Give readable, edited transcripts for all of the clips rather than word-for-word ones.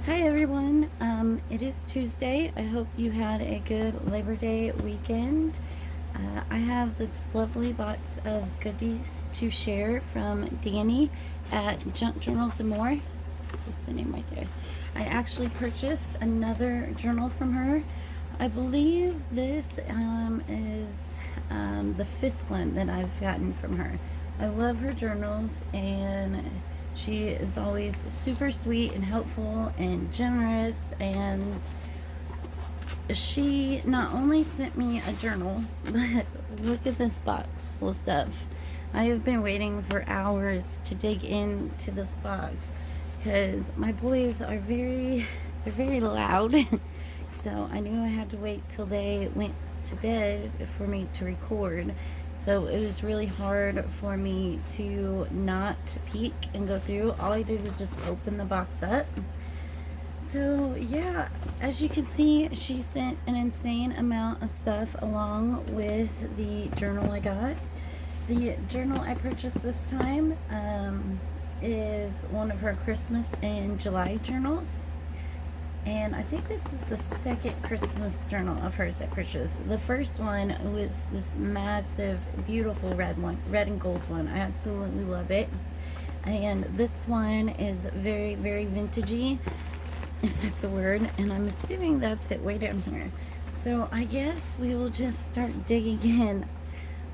Hi everyone. It is Tuesday. I hope you had a good Labor Day weekend. I have this lovely box of goodies to share from Dani at Junk Journals and More. That's the name right there. I actually purchased another journal from her. I believe this is the fifth one that I've gotten from her. I love her journals, and she is always super sweet and helpful and generous. And she not only sent me a journal, but look at this box full of stuff. I have been waiting for hours to dig into this box because my boys are they're very loud. So I knew I had to wait till they went to bed for me to record. So it was really hard for me to not peek and go through. All I did was just open the box up. So yeah, as you can see, she sent an insane amount of stuff along with the journal I got. The journal I purchased this time is one of her Christmas and July journals. And I think this is the second Christmas journal of hers I purchased. The first one was this massive, beautiful red one, red and gold one. I absolutely love it. And this one is very, very vintagey, if that's a word. And I'm assuming that's it way down here. So I guess we will just start digging in.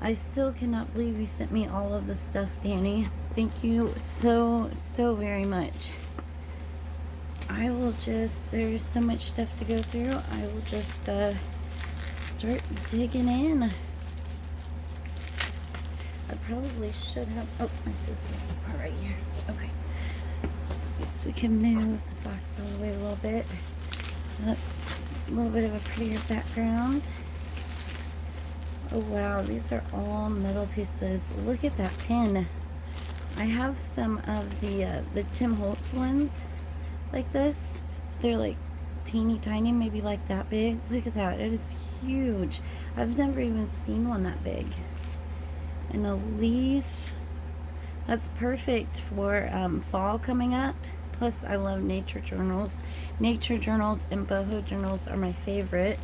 I still cannot believe you sent me all of this stuff, Dani. Thank you so, so very much. There's so much stuff to go through. I will just start digging in. I probably should have, oh, my scissors are right here. Okay. Guess we can move the box all the way a little bit. A little bit of a prettier background. Oh wow, these are all metal pieces. Look at that pin. I have some of the Tim Holtz ones like this. They're like teeny tiny, maybe like that big. Look at that, it is huge. I've never even seen one that big. And a leaf. That's perfect for fall coming up. Plus I love nature journals. Nature journals and boho journals are my favorite.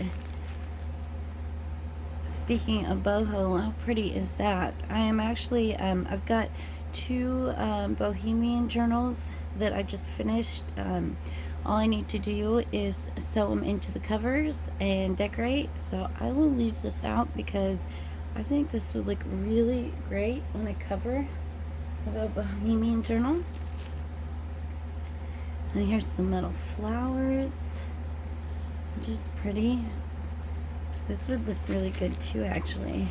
Speaking of boho, how pretty is that? I am actually I've got two bohemian journals that I just finished. All I need to do is sew them into the covers and decorate. So I will leave this out because I think this would look really great on a cover of a bohemian journal. And here's some metal flowers, just pretty. This would look really good too, actually.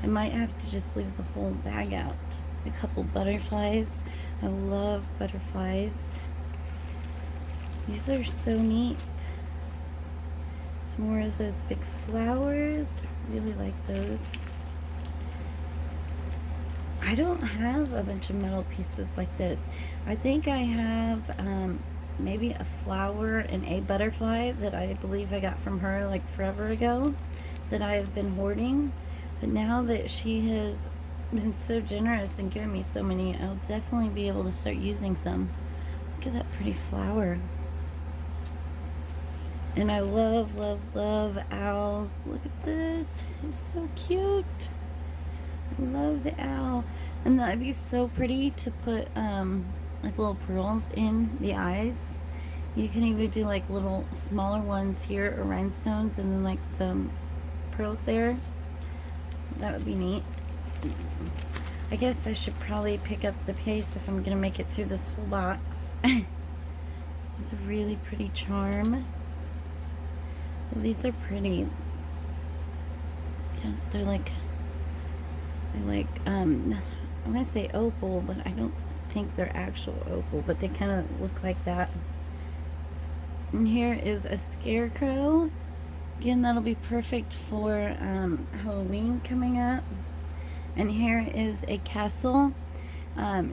I might have to just leave the whole bag out. A couple butterflies. I love butterflies. These are so neat. Some more of those big flowers. Really like those. I don't have a bunch of metal pieces like this. I think I have maybe a flower and a butterfly that I believe I got from her like forever ago that I have been hoarding. But now that she has been so generous and given me so many, I'll definitely be able to start using some. Look at that pretty flower. And I love, love, love owls. Look at this. It's so cute. I love the owl. And that'd be so pretty to put like little pearls in the eyes. You can even do like little smaller ones here or rhinestones and then like some pearls there. That would be neat. I guess I should probably pick up the pace if I'm gonna make it through this whole box. It's a really pretty charm. Well, these are pretty. Yeah, they're like I'm gonna say opal, but I don't think they're actual opal, but they kind of look like that. And here is a scarecrow. Again, that'll be perfect for Halloween coming up. And here is a castle.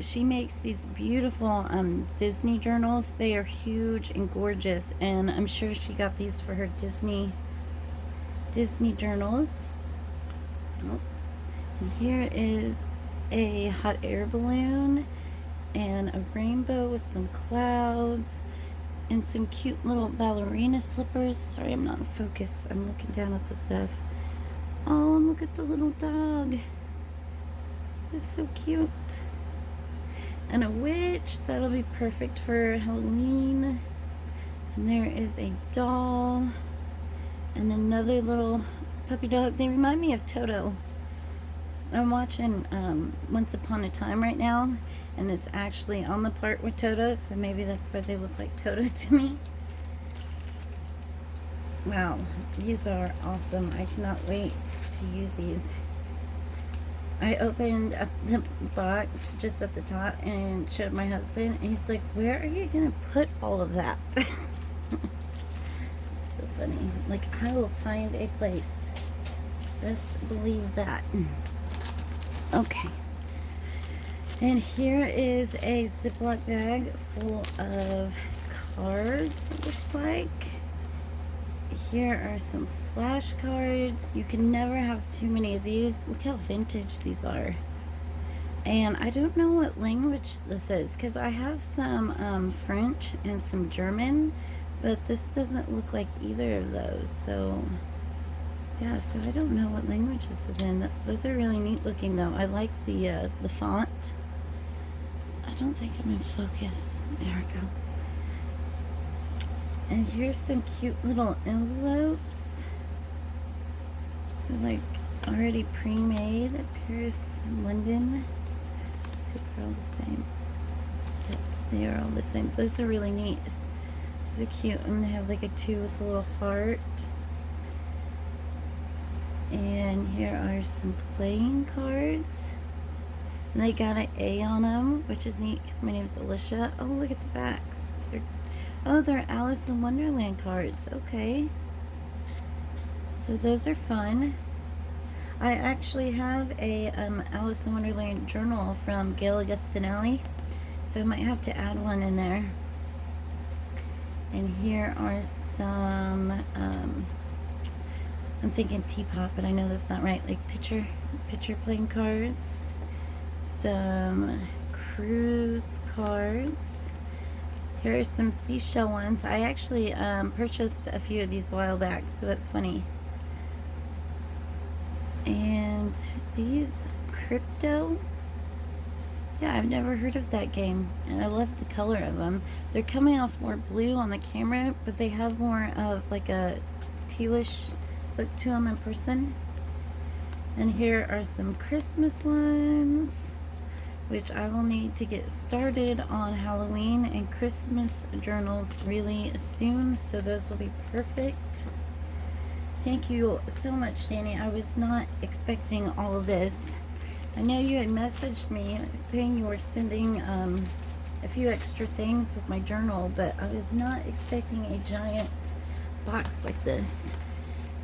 She makes these beautiful Disney journals. They are huge and gorgeous, and I'm sure she got these for her Disney journals. Oops. And here is a hot air balloon and a rainbow with some clouds. And some cute little ballerina slippers. Sorry, I'm not in focus. I'm looking down at the stuff. Oh, and look at the little dog. It's so cute. And a witch. That'll be perfect for Halloween. And there is a doll. And another little puppy dog. They remind me of Toto. I'm watching Once Upon a Time right now, and it's actually on the part with Toto, so maybe that's why they look like Toto to me. Wow, these are awesome. I cannot wait to use these. I opened up the box just at the top and showed my husband, and he's like, where are you going to put all of that? So funny. Like, I will find a place. Just believe that. Okay. And here is a Ziploc bag full of cards, it looks like. Here are some flashcards. You can never have too many of these. Look how vintage these are. And I don't know what language this is, because I have some French and some German, but this doesn't look like either of those. So yeah, so I don't know what language this is in. Those are really neat looking though. I like the font. I don't think I'm in focus. There we go. And here's some cute little envelopes. They're like already pre-made. Paris and London. Let's see if they're all the same. Yep, they are all the same. Those are really neat. Those are cute. And they have like a 2 with a little heart. And here are some playing cards. And they got an A on them, which is neat because my name's Alicia. Oh, look at the backs. They're Alice in Wonderland cards. Okay. So those are fun. I actually have a Alice in Wonderland journal from Gail Augustinelli. So I might have to add one in there. And here are some, I'm thinking teapot, but I know that's not right. Like picture playing cards. Some cruise cards. Here are some seashell ones. I actually purchased a few of these a while back, so that's funny. And these crypto. Yeah, I've never heard of that game, and I love the color of them. They're coming off more blue on the camera, but they have more of like a tealish look to them in person. And here are some Christmas ones, which I will need to get started on Halloween and Christmas journals really soon, so those will be perfect. Thank you so much, Dani. I was not expecting all of this. I know you had messaged me saying you were sending a few extra things with my journal, but I was not expecting a giant box like this.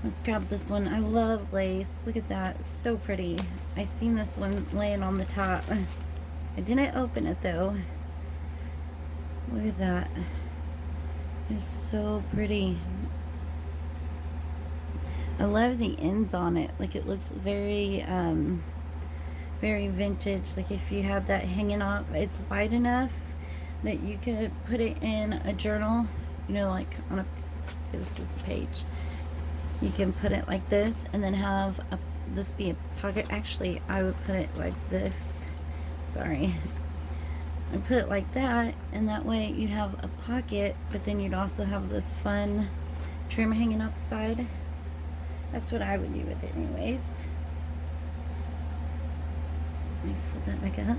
Let's grab this one. I love lace. Look at that. So pretty. I seen this one laying on the top. I didn't open it though. Look at that. It's so pretty. I love the ends on it. Like it looks very very vintage. Like if you have that hanging off, it's wide enough that you could put it in a journal, you know, like on a, say this was the page. You can put it like this and then have this be a pocket. Actually, I would put it like this. Sorry. I'd put it like that, and that way you'd have a pocket, but then you'd also have this fun trim hanging out the side. That's what I would do with it anyways. Let me fold that back up.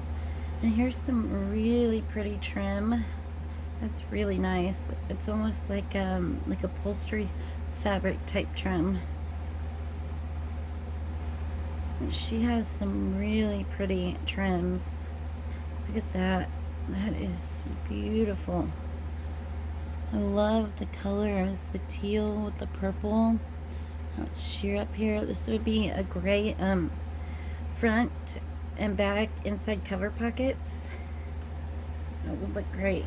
And here's some really pretty trim. That's really nice. It's almost like upholstery fabric type trim. And she has some really pretty trims. Look at that. That is beautiful. I love the colors, the teal with the purple. Let's sheer up here. This would be a gray front and back inside cover pockets. That would look great.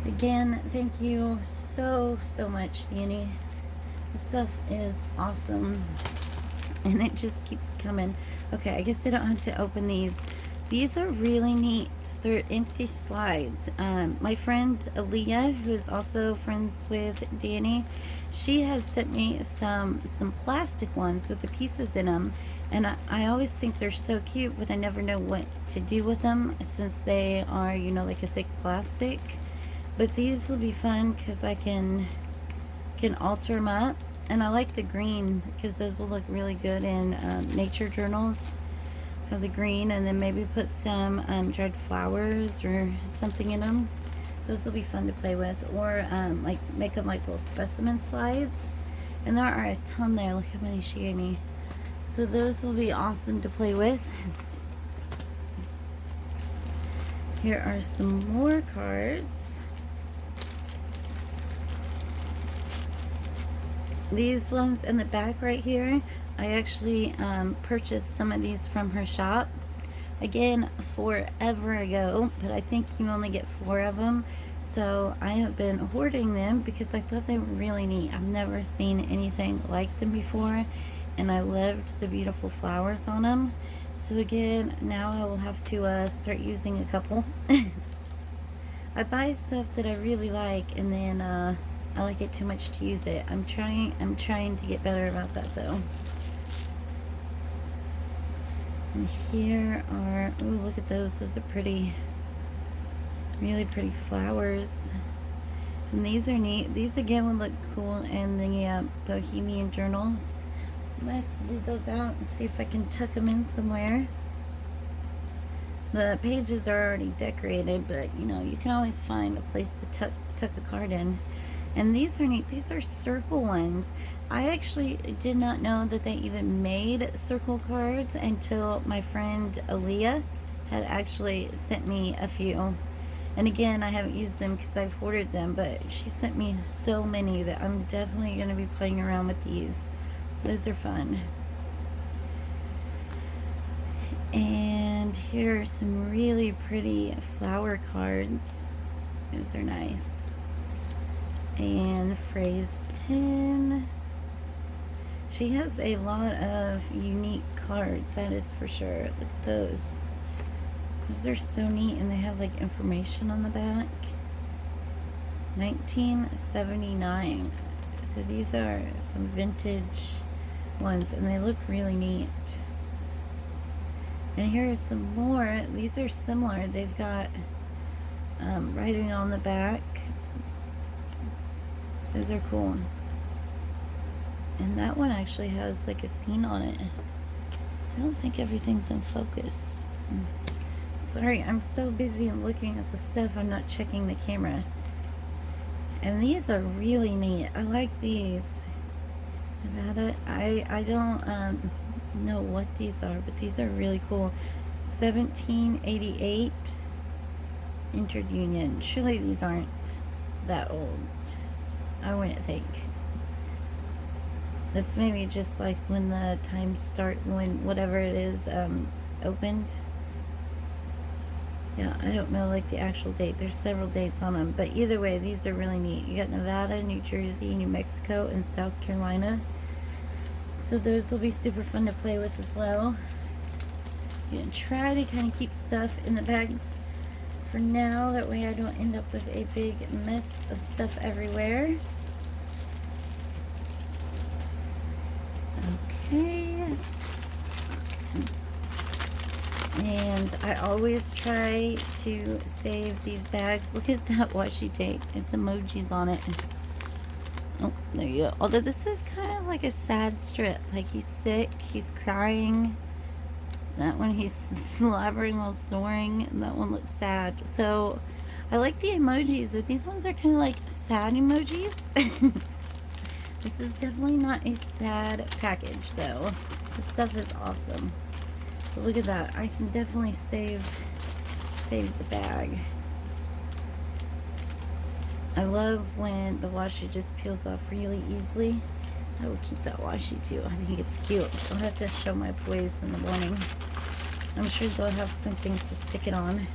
Again, thank you so much, Dani. This stuff is awesome, and it just keeps coming. Okay, I guess I don't have to open these These are really neat. They're empty slides. My friend Aaliyah, who is also friends with Dani, she had sent me some plastic ones with the pieces in them, and I always think they're so cute, but I never know what to do with them since they are, you know, like a thick plastic. But these will be fun because I can alter them up, and I like the green because those will look really good in nature journals. Of the green, and then maybe put some dried flowers or something in them. Those will be fun to play with, or like make them like little specimen slides. And there are a ton there. Look how many she gave me. So those will be awesome to play with. Here are some more cards. These ones in the back right here, I actually purchased some of these from her shop. Again, forever ago, but I think you only get 4 of them. So I have been hoarding them because I thought they were really neat. I've never seen anything like them before, and I loved the beautiful flowers on them. So again, now I will have to start using a couple. I buy stuff that I really like, and then I like it too much to use it. I'm trying to get better about that though. And here are, oh, look at those. Those are pretty, really pretty flowers. And these are neat. These again would look cool in the Bohemian journals. I might have to leave those out and see if I can tuck them in somewhere. The pages are already decorated, but you know, you can always find a place to tuck a card in. And these are neat. These are circle ones. I actually did not know that they even made circle cards until my friend Aaliyah had actually sent me a few. And again, I haven't used them because I've hoarded them, but she sent me so many that I'm definitely going to be playing around with these. Those are fun. And here are some really pretty flower cards. Those are nice. And phrase 10. She has a lot of unique cards, that is for sure. Look at those. Those are so neat, and they have like information on the back. 1979. So these are some vintage ones, and they look really neat. And here are some more. These are similar. They've got writing on the back. Those are cool. And that one actually has like a scene on it. I don't think everything's in focus. Sorry, I'm so busy looking at the stuff, I'm not checking the camera. And these are really neat. I like these. Nevada, I don't know what these are, but these are really cool. 1788 entered union. Surely these aren't that old. I wouldn't think. That's maybe just like when the times start, when whatever it is opened. Yeah, I don't know like the actual date. There's several dates on them, but either way, these are really neat. You got Nevada, New Jersey, New Mexico, and South Carolina. So those will be super fun to play with as well. You can try to kind of keep stuff in the bags for now, that way I don't end up with a big mess of stuff everywhere. Okay. And I always try to save these bags. Look at that washi tape. It's emojis on it. Oh, there you go. Although this is kind of like a sad strip. Like he's sick, he's crying. That one he's slobbering while snoring, and that one looks sad. So I like the emojis, but these ones are kind of like sad emojis. This is definitely not a sad package though. This stuff is awesome. But look at that. I can definitely save the bag. I love when the washi just peels off really easily. I will keep that washi too. I think it's cute. I'll have to show my boys in the morning. I'm sure they'll have something to stick it on.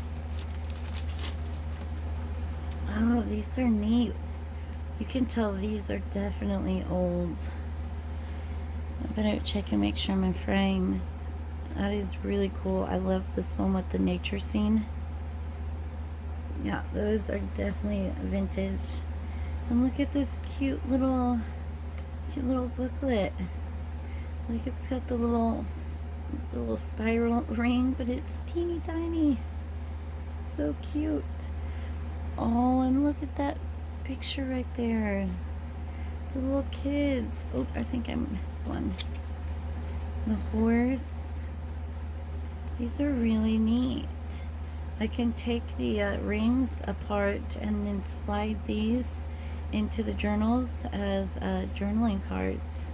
Oh, these are neat. You can tell these are definitely old. I better check and make sure I'm in frame. That is really cool. I love this one with the nature scene. Yeah, those are definitely vintage. And look at this cute little booklet. Like, it's got the little spiral ring, but it's teeny tiny. So cute. Oh, and look at that picture right there. The little kids. Oh, I think I missed one. The horse. These are really neat. I can take the rings apart and then slide these into the journals as journaling cards.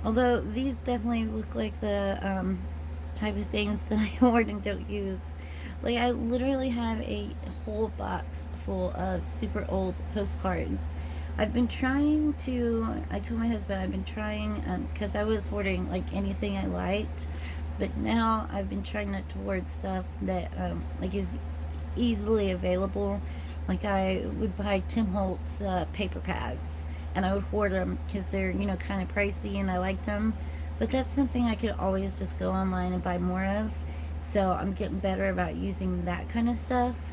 Although these definitely look like the type of things that I hoard and don't use. Like, I literally have a whole box full of super old postcards. I've been trying to, I told my husband I've been trying, because I was hoarding like anything I liked, but now I've been trying not to hoard stuff that like is easily available. Like, I would buy Tim Holtz paper pads, and I would hoard them because they're, you know, kind of pricey and I liked them. But that's something I could always just go online and buy more of. So I'm getting better about using that kind of stuff.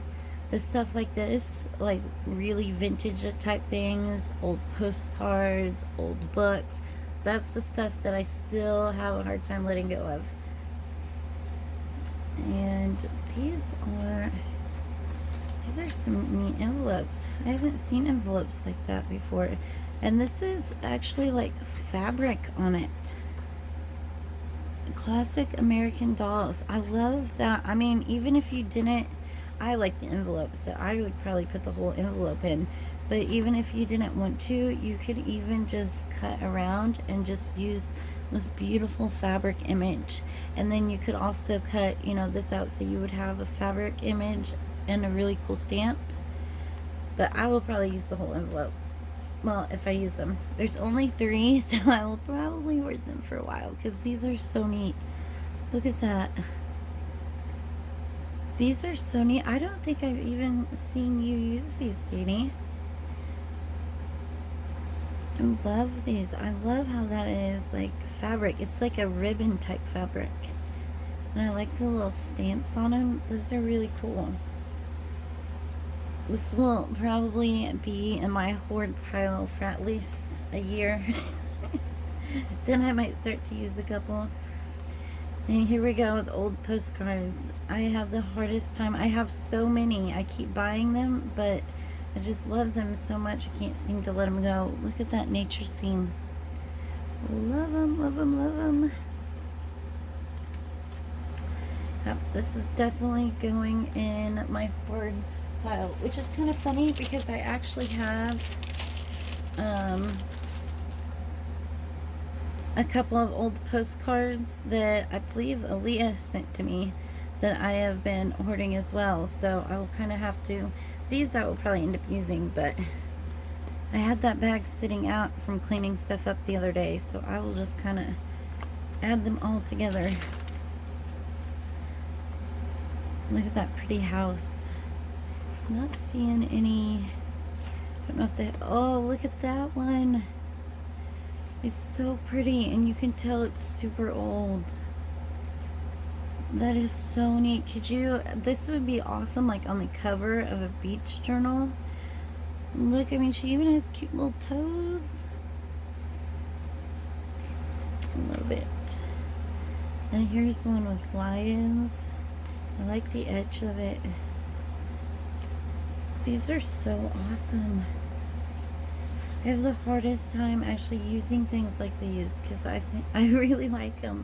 But stuff like this, like really vintage type things, old postcards, old books, that's the stuff that I still have a hard time letting go of. And these are some neat envelopes. I haven't seen envelopes like that before. And this is actually like fabric on it. Classic American dolls. I love that. I mean, even if you didn't, I like the envelope, so I would probably put the whole envelope in. But even if you didn't want to, you could even just cut around and just use this beautiful fabric image. And then you could also cut, you know, this out so you would have a fabric image and a really cool stamp. But I will probably use the whole envelope. Well, if I use them. There's only 3, so I will probably hoard them for a while because these are so neat. Look at that. These are so neat. I don't think I've even seen you use these, Dani. I love these. I love how that is like fabric. It's like a ribbon type fabric. And I like the little stamps on them. Those are really cool. This will probably be in my hoard pile for at least a year. Then I might start to use a couple. And here we go with old postcards. I have the hardest time. I have so many. I keep buying them, but I just love them so much. I can't seem to let them go. Look at that nature scene. Love them, love them, love them. Yep, this is definitely going in my hoard pile, which is kind of funny because I actually have a couple of old postcards that I believe Aaliyah sent to me that I have been hoarding as well. So I will kind of have to, these I will probably end up using, but I had that bag sitting out from cleaning stuff up the other day, so I will just kind of add them all together. Look at that pretty house. I'm not seeing any, I don't know if they, oh, look at that one. It's so pretty, and you can tell it's super old. That is so neat. Could you, this would be awesome like on the cover of a beach journal. Look, I mean, she even has cute little toes. I love it. And here's one with lions. I like the edge of it. These are so awesome. I have the hardest time actually using things like these because I think I really like them.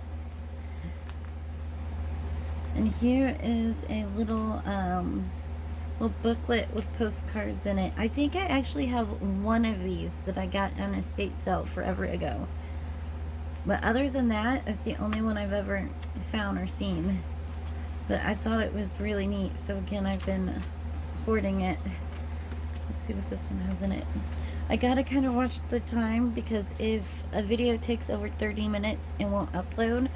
And here is a little booklet with postcards in it. I think I actually have one of these that I got on a estate sale forever ago. But other than that, it's the only one I've ever found or seen. But I thought it was really neat. So again, I've been hoarding it. Let's see what this one has in it. I gotta kind of watch the time because if a video takes over 30 minutes, it won't upload.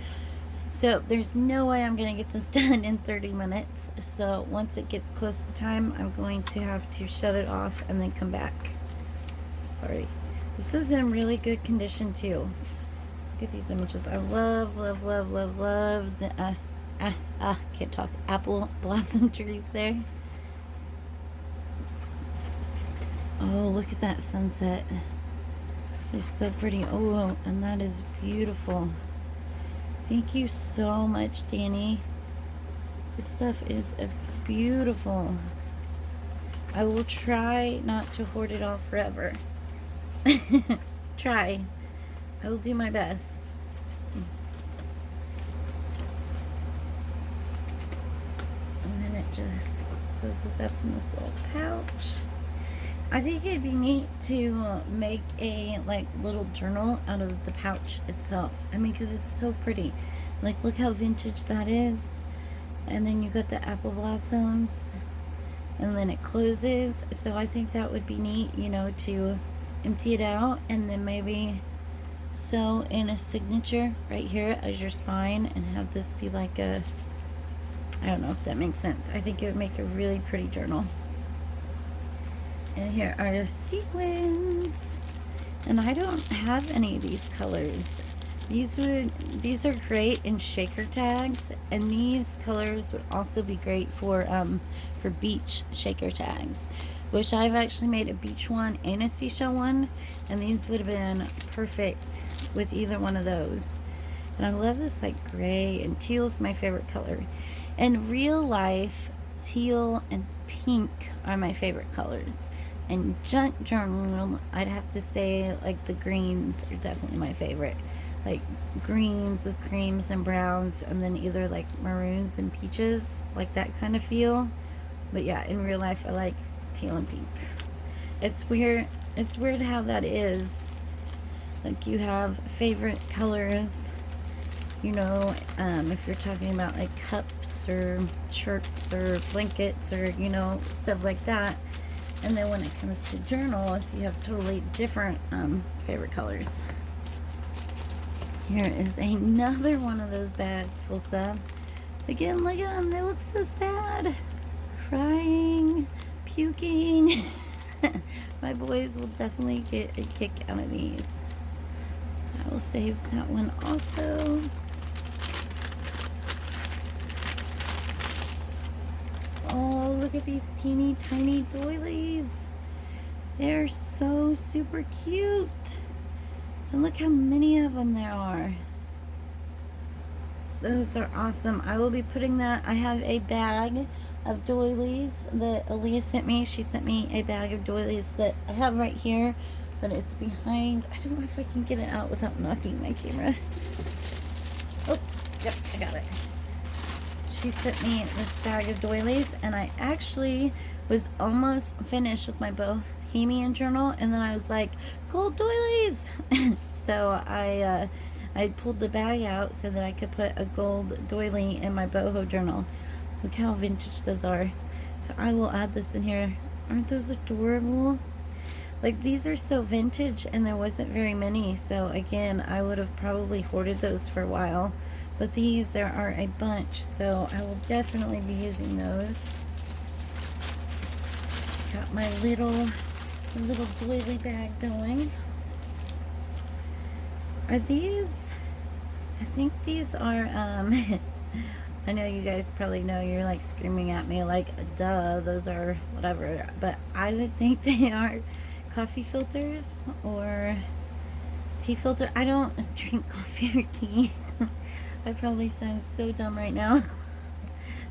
So there's no way I'm gonna get this done in 30 minutes. So once it gets close to time, I'm going to have to shut it off and then come back. Sorry. This is in really good condition too. It's Look at these images. I love, love, love, love, love the can't talk, apple blossom trees there. Oh, look at that sunset. It's so pretty. Oh, and that is beautiful. Thank you so much, Dani. This stuff is beautiful. I will try not to hoard it all forever. Try. I will do my best. And then it just closes up in this little pouch. I think it'd be neat to make a like little journal out of the pouch itself. I mean, because it's so pretty. Like, look how vintage that is. And then you got the apple blossoms. And then it closes. So I think that would be neat, you know, to empty it out. And then maybe sew in a signature right here as your spine. And have this be like a... I don't know if that makes sense. I think it would make a really pretty journal. And here are the sequins. And I don't have any of these colors. These are great in shaker tags, and these colors would also be great for beach shaker tags, which I've actually made a beach one and a seashell one, and these would have been perfect with either one of those. And I love this like gray, and teal is my favorite color. In real life, teal and pink are my favorite colors. In junk journal, I'd have to say like the greens are definitely my favorite. Like greens with creams and browns, and then either like maroons and peaches, like that kind of feel. But yeah, in real life, I like teal and pink. It's weird how that is. Like, you have favorite colors, you know, if you're talking about like cups or shirts or blankets or, you know, stuff like that. And then when it comes to journals, you have totally different favorite colors. Here is another one of those bags full stuff. Again, look at them. They look so sad. Crying, puking. My boys will definitely get a kick out of these. So I will save that one also. Oh, look at these teeny tiny doilies. They're so super cute. And look how many of them there are. Those are awesome. I will be putting that. I have a bag of doilies that Aaliyah sent me. She sent me a bag of doilies that I have right here, but it's behind. I don't know if I can get it out without knocking my camera. Oh, yep, I got it. She sent me this bag of doilies, and I actually was almost finished with my Bohemian journal, and then I was like, gold doilies. So I pulled the bag out so that I could put a gold doily in my boho journal. Look how vintage those are. So I will add this in here. Aren't those adorable? Like, these are so vintage, and there wasn't very many, so again, I would have probably hoarded those for a while. But these, there are a bunch, so I will definitely be using those. Got my little doily bag going. Are these, I think these are, I know you guys probably know, you're like screaming at me like, duh, those are whatever. But I would think they are coffee filters or tea filter. I don't drink coffee or tea. I probably sound so dumb right now.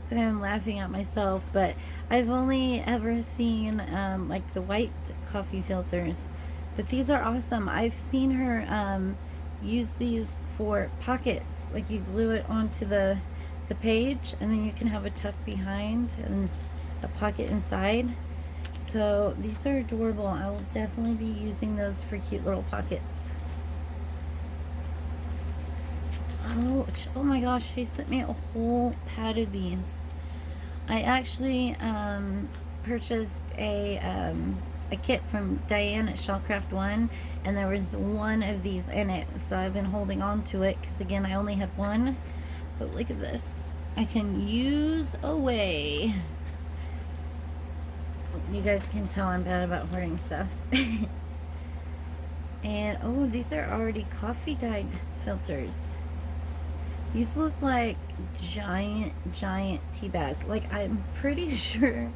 So I'm laughing at myself, but I've only ever seen like the white coffee filters. But these are awesome. I've seen her use these for pockets. Like, you glue it onto the page, and then you can have a tuck behind and a pocket inside. So these are adorable. I will definitely be using those for cute little pockets. Oh my gosh, she sent me a whole pad of these. I actually purchased a kit from Diane at Shellcraft One, and there was one of these in it, so I've been holding on to it because, again, I only had one. But look at this. I can use away. You guys can tell I'm bad about hoarding stuff. And oh, these are already coffee dyed filters. These look like giant tea bags. Like, I'm pretty sure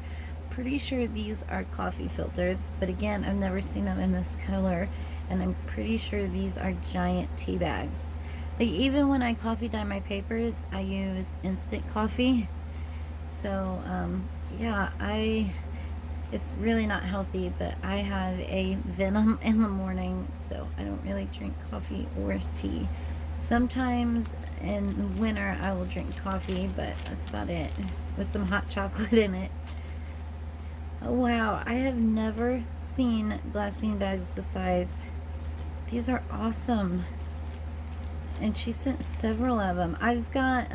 these are coffee filters, but again, I've never seen them in this color, and I'm pretty sure these are giant tea bags. Like, even when I coffee dye my papers, I use instant coffee. So yeah, it's really not healthy, but I have a venom in the morning, so I don't really drink coffee or tea. Sometimes in winter I will drink coffee, but that's about it, with some hot chocolate in it. Oh wow, I have never seen glassine bags this size. These are awesome. And she sent several of them. I've got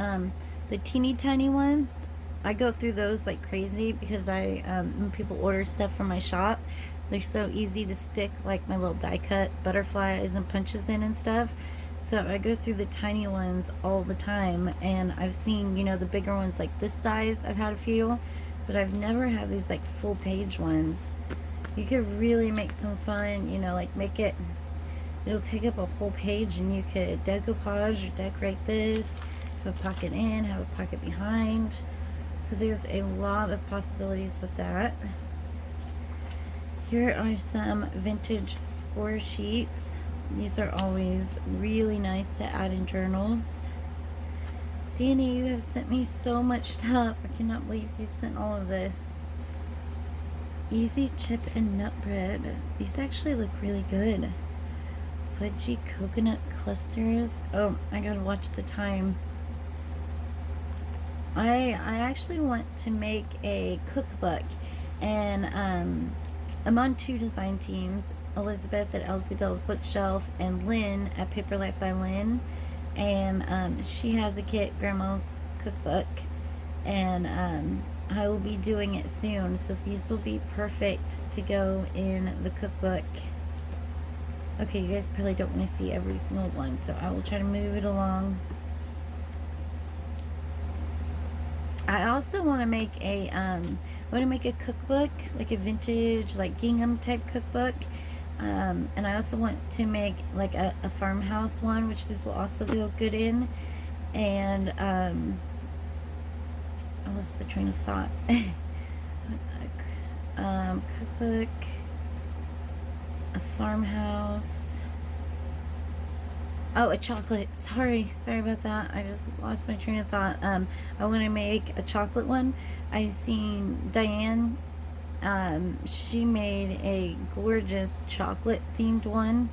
the teeny tiny ones. I go through those like crazy because when people order stuff from my shop, they're so easy to stick like my little die cut butterflies and punches in and stuff. So I go through the tiny ones all the time, and I've seen, you know, the bigger ones like this size. I've had a few, but I've never had these like full page ones. You could really make some fun, you know, like it'll take up a whole page, and you could decoupage or decorate this, have a pocket in, have a pocket behind. So there's a lot of possibilities with that. Here are some vintage score sheets. These are always really nice to add in journals. Dani, you have sent me so much stuff. I cannot believe you sent all of this. Easy chip and nut bread. These actually look really good. Fudgy coconut clusters. Oh, I gotta watch the time. I actually want to make a cookbook, and I'm on 2 design teams, Elizabeth at Elsie Bell's Bookshelf and Lynn at Paper Life by Lynn, and she has a kit, Grandma's Cookbook, and I will be doing it soon, so these will be perfect to go in the cookbook. Okay, you guys probably don't want to see every single one, so I will try to move it along. I also want to make a cookbook, like a vintage, like gingham type cookbook, and I also want to make like a farmhouse one, which this will also go good in. And I lost the train of thought. Cookbook, a farmhouse. Oh, a chocolate. Sorry about that. I just lost my train of thought. I want to make a chocolate one. I seen Diane. She made a gorgeous chocolate themed one,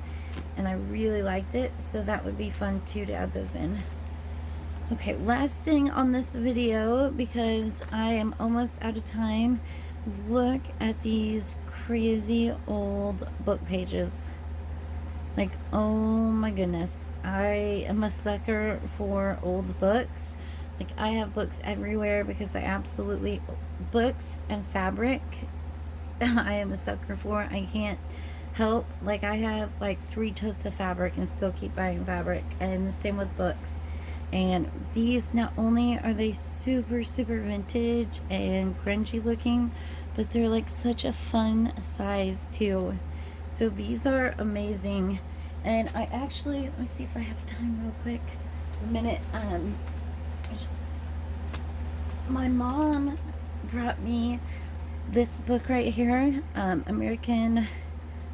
and I really liked it. So that would be fun too to add those in. Okay, last thing on this video, because I am almost out of time. Look at these crazy old book pages. Like, oh my goodness, I am a sucker for old books. Like, I have books everywhere because books and fabric, I am a sucker for. I can't help. Like, I have like 3 totes of fabric and still keep buying fabric, and the same with books. And these, not only are they super vintage and grungy looking, but they're like such a fun size too. So these are amazing. And I actually, let me see if I have time real quick. A minute. My mom brought me this book right here, American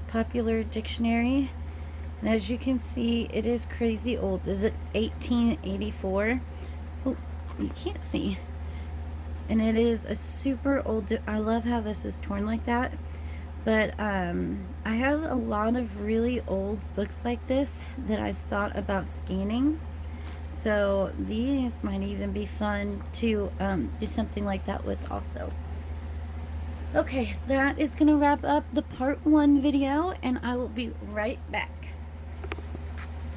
Popular Dictionary. And as you can see, it is crazy old. Is it 1884? Oh, you can't see. And it is a super old, I love how this is torn like that. But I have a lot of really old books like this that I've thought about scanning. So these might even be fun to do something like that with also. Okay, that is going to wrap up the part 1 video, and I will be right back.